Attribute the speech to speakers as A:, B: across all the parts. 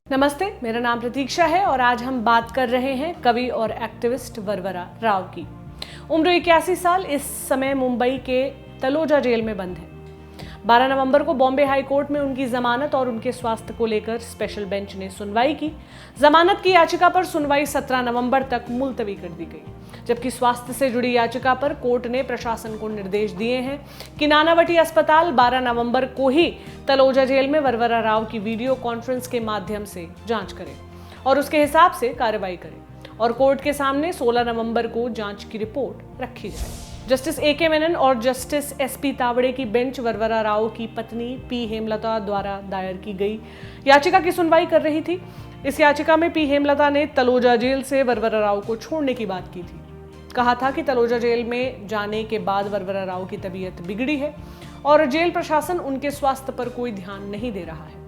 A: नमस्ते, मेरा नाम प्रतीक्षा है और आज हम बात कर रहे हैं कवि और एक्टिविस्ट वरवरा राव की। उम्र 81 साल, इस समय मुंबई के तलोजा जेल में बंद है। 12 नवंबर को बॉम्बे हाई कोर्ट में उनकी जमानत और उनके स्वास्थ्य को लेकर स्पेशल बेंच ने सुनवाई की। जमानत की याचिका पर सुनवाई 17 नवंबर तक मुलतवी कर दी गई, जबकि स्वास्थ्य से जुड़ी याचिका पर कोर्ट ने प्रशासन को निर्देश दिए हैं कि नानावटी अस्पताल 12 नवंबर को ही तलोजा जेल में वरवरा राव की वीडियो कॉन्फ्रेंस के माध्यम से जांच करे और उसके हिसाब से कार्रवाई करे और कोर्ट के सामने 16 नवंबर को जांच की रिपोर्ट रखी जाए। Justice A K. मेनन और जस्टिस एस.पी. तावड़े की बेंच वरवरा राव की पत्नी पी. हेमलता द्वारा दायर की गई याचिका की सुनवाई कर रही थी। इस याचिका में पी. हेमलता ने तलोजा जेल से वरवरा राव को छोड़ने की बात की थी। कहा था कि तलोजा जेल में जाने के बाद वरवरा राव की तबीयत बिगड़ी है और जेल प्रशासन उनके स्वास्थ्य पर कोई ध्यान नहीं दे रहा है।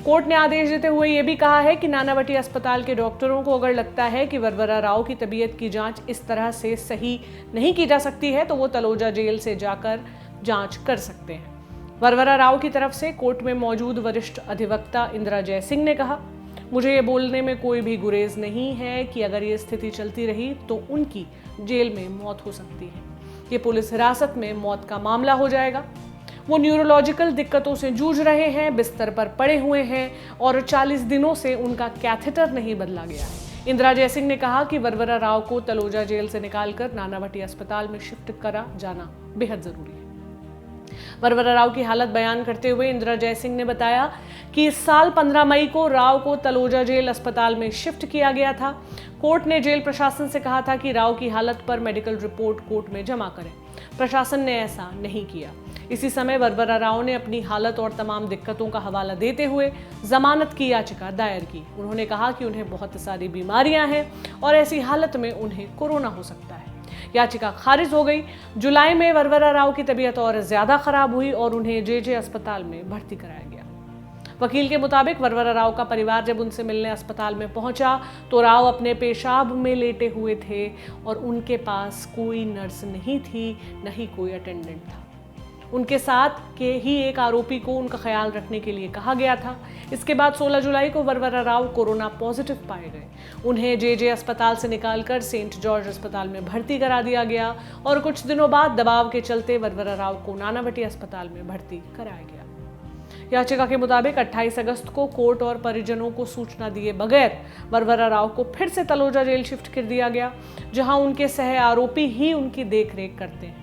A: कोर्ट ने आदेश देते हुए यह भी कहा है कि नानावटी अस्पताल के डॉक्टरों को अगर लगता है कि वरवरा राव की तबीयत की जांच इस तरह से सही नहीं की जा सकती है तो वो तलोजा जेल से जाकर जांच कर सकते हैं। वरवरा राव की तरफ से कोर्ट में मौजूद वरिष्ठ अधिवक्ता इंदिरा जयसिंह ने कहा, मुझे ये बोलने में कोई भी गुरेज नहीं है कि अगर ये स्थिति चलती रही तो उनकी जेल में मौत हो सकती है। ये पुलिस हिरासत में मौत का मामला हो जाएगा। वो न्यूरोलॉजिकल दिक्कतों से जूझ रहे हैं, बिस्तर पर पड़े हुए हैं और 40 दिनों से उनका कैथेटर नहीं बदला गया है। इंदिरा जयसिंह ने कहा कि वरवरा राव को तलोजा जेल से निकालकर नानावटी अस्पताल में शिफ्ट करा जाना बेहद जरूरी है। वरवरा राव की हालत बयान करते हुए इंदिरा जयसिंह ने बताया कि इस साल 15 मई को राव को तलोजा जेल अस्पताल में शिफ्ट किया गया था। कोर्ट ने जेल प्रशासन से कहा था कि राव की हालत पर मेडिकल रिपोर्ट कोर्ट में जमा करें। प्रशासन ने ऐसा नहीं किया। इसी समय वरवरा राव ने अपनी हालत और तमाम दिक्कतों का हवाला देते हुए जमानत की याचिका दायर की। उन्होंने कहा कि उन्हें बहुत सारी बीमारियां हैं और ऐसी हालत में उन्हें कोरोना हो सकता है। याचिका खारिज हो गई। जुलाई में वरवरा राव की तबीयत और ज्यादा खराब हुई और उन्हें जे अस्पताल में भर्ती कराया गया। वकील के मुताबिक वरवरा राव का परिवार जब उनसे मिलने अस्पताल में पहुंचा तो राव अपने पेशाब में लेटे हुए थे और उनके पास कोई नर्स नहीं थी, न ही कोई अटेंडेंट था। उनके साथ के ही एक आरोपी को उनका ख्याल रखने के लिए कहा गया था। इसके बाद 16 जुलाई को वरवरा राव कोरोना पॉजिटिव पाए गए। उन्हें जे अस्पताल से निकालकर सेंट जॉर्ज अस्पताल में भर्ती करा दिया गया और कुछ दिनों बाद दबाव के चलते वरवरा राव को नानावटी अस्पताल में भर्ती कराया गया। याचिका के मुताबिक 28 अगस्त को कोर्ट और परिजनों को सूचना दिए बगैर वरवरा राव को फिर से तलोजा जेल शिफ्ट कर दिया गया, जहां उनके सह आरोपी ही उनकी देखरेख करते हैं।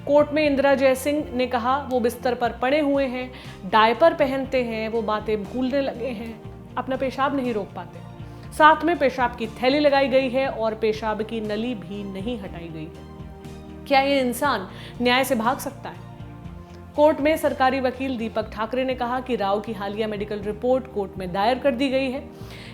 A: कोर्ट में इंदिरा जयसिंह ने कहा, वो बिस्तर पर पड़े हुए हैं, डायपर पहनते हैं, वो बातें भूलने लगे हैं, अपना पेशाब नहीं रोक पाते। साथ में पेशाब की थैली लगाई गई है और पेशाब की नली भी नहीं हटाई गई है। क्या ये इंसान न्याय से भाग सकता है? कोर्ट में सरकारी वकील दीपक ठाकरे ने कहा कि राव की हालिया मेडिकल रिपोर्ट कोर्ट में दायर कर दी गई है।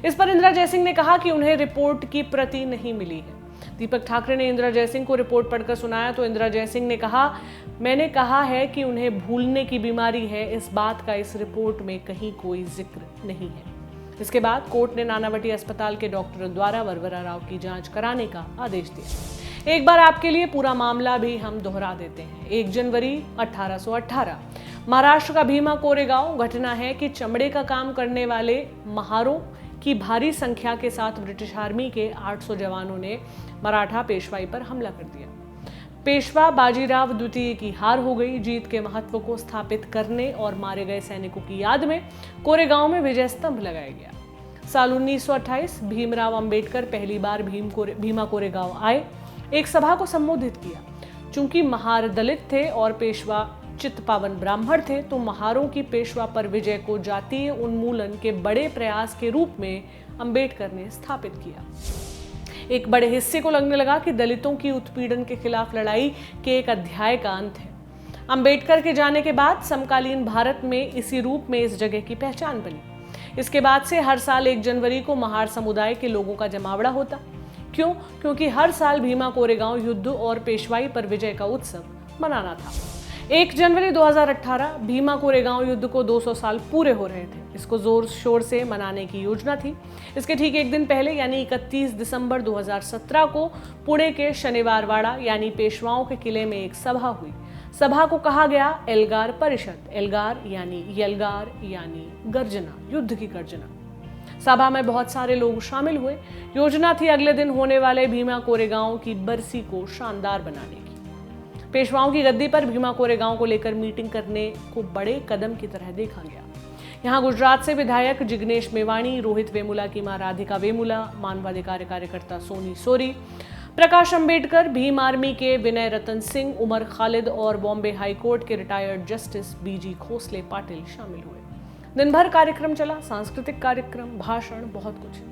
A: इस पर इंदिरा जयसिंह ने कहा कि उन्हें रिपोर्ट की प्रति नहीं मिली है। दीपक ठाकरे ने इंदिरा जयसिंह को रिपोर्ट पढ़कर सुनाया तो इंदिरा जयसिंह ने कहा, मैंने कहा है कि उन्हें भूलने की बीमारी है, इस बात का इस रिपोर्ट में कहीं कोई जिक्र नहीं है। इसके बाद कोर्ट ने नानावटी अस्पताल के डॉक्टरों द्वारा वरवरा राव की जांच कराने का आदेश दिया। एक बार आपके लिए पूरा मामला भी हम दोहरा देते हैं। 1 जनवरी 1818 महाराष्ट्र का भीमा कोरेगांव घटना है कि चमड़े का काम करने वाले महारों की भारी संख्या के साथ ब्रिटिश आर्मी के 800 जवानों ने मराठा पेशवाई पर हमला कर दिया। पेशवा बाजीराव द्वितीय की हार हो गई। जीत के महत्व को स्थापित करने और मारे गए सैनिकों की याद में कोरेगांव में विजय स्तंभ लगाया गया। साल 1928 भीमराव अंबेडकर पहली बार भीमा कोरेगांव आए, एक सभा को संबोधित किया। चूंकि महार दलित थे और पेशवा चित्तपावन ब्राह्मण थे तो महारों की पेशवा पर विजय को जातीय उन्मूलन के बड़े प्रयास के रूप में अंबेडकर ने स्थापित किया। एक बड़े हिस्से को लगने लगा कि दलितों की उत्पीड़न के खिलाफ लड़ाई के एक अध्याय का अंत है। अंबेडकर के जाने के बाद समकालीन भारत में इसी रूप में इस जगह की पहचान बनी। इसके बाद से हर साल 1 जनवरी को महार समुदाय के लोगों का जमावड़ा होता। क्यों? क्योंकि हर साल भीमा कोरेगांव युद्ध और पेशवाई पर विजय का उत्सव मनाना था। 1 जनवरी 2018 भीमा कोरेगांव युद्ध को 200 साल पूरे हो रहे थे। इसको जोर शोर से मनाने की योजना थी। इसके ठीक एक दिन पहले यानी 31 दिसंबर 2017 को पुणे के शनिवारवाड़ा यानी पेशवाओं के किले में एक सभा हुई। सभा को कहा गया एल्गार परिषद। एल्गार यानी यलगार यानी गर्जना, युद्ध की गर्जना। सभा में बहुत सारे लोग शामिल हुए। योजना थी अगले दिन होने वाले भीमा कोरेगांव की बरसी को शानदार बनाने की। पेशवाओं की गद्दी पर भीमा कोरेगांव को लेकर मीटिंग करने को बड़े कदम की तरह देखा गया। यहाँ गुजरात से विधायक जिग्नेश मेवाणी, रोहित वेमुला की मां राधिका वेमुला, मानवाधिकार कार्यकर्ता सोनी सोरी, प्रकाश अंबेडकर, भीम आर्मी के विनय रतन सिंह, उमर खालिद और बॉम्बे हाईकोर्ट के रिटायर्ड जस्टिस बीजी खोसले पाटिल शामिल हुए। दिन भर कार्यक्रम चला, सांस्कृतिक कार्यक्रम, भाषण, बहुत कुछ।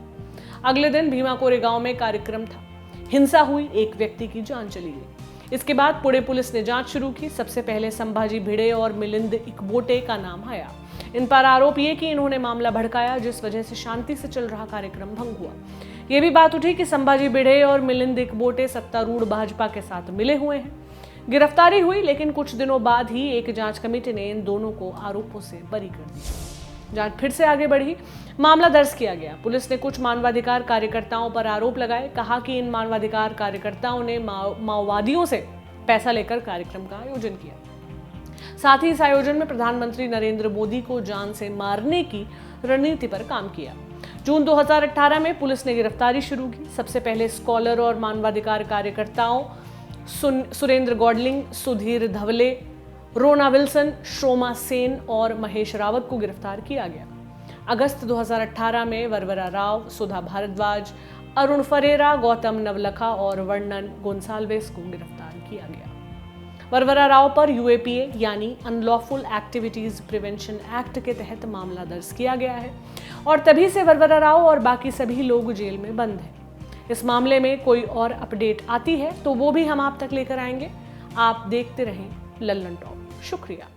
A: अगले दिन भीमा कोरेगांव में कार्यक्रम था। हिंसा हुई, एक व्यक्ति की जान चली गई। इसके बाद पुणे पुलिस ने जांच शुरू की। सबसे पहले संभाजी भिड़े और मिलिंद इकबोटे का नाम आया। इन पर आरोप ये कि इन्होंने मामला भड़काया, जिस वजह से शांति से चल रहा कार्यक्रम भंग हुआ। ये भी बात उठी कि संभाजी भिड़े और मिलिंद इकबोटे सत्तारूढ़ भाजपा के साथ मिले हुए हैं। गिरफ्तारी हुई, लेकिन कुछ दिनों बाद ही एक जांच कमेटी ने इन दोनों को आरोपों से बरी कर दिया। जांच फिर से आगे बढ़ी, मामला दर्ज किया गया। पुलिस ने कुछ मानवाधिकार कार्यकर्ताओं पर आरोप लगाए, कहा कि इन मानवाधिकार कार्यकर्ताओं ने माओवादियों से पैसा लेकर कार्यक्रम का आयोजन किया। साथ ही इस आयोजन में प्रधानमंत्री नरेंद्र मोदी को जान से मारने की रणनीति पर काम किया। जून 2018 में पुलिस ने गिरफ्तारी शुरू की। सबसे पहले स्कॉलर और मानवाधिकार कार्यकर्ताओं सुरेंद्र गॉडलिंग, सुधीर धवले, रोना विल्सन, शोमा सेन और महेश रावत को गिरफ्तार किया गया। अगस्त 2018 में वरवरा राव, सुधा भारद्वाज, अरुण फरेरा, गौतम नवलखा और वर्णन गोंसाल्वेस को गिरफ्तार किया गया। वरवरा राव पर यूएपीए यानी अनलॉफुल एक्टिविटीज प्रिवेंशन एक्ट के तहत मामला दर्ज किया गया है और तभी से वरवरा राव और बाकी सभी लोग जेल में बंद हैं। इस मामले में कोई और अपडेट आती है तो वो भी हम आप तक लेकर आएंगे। आप देखते रहें लल्लन टॉप। शुक्रिया।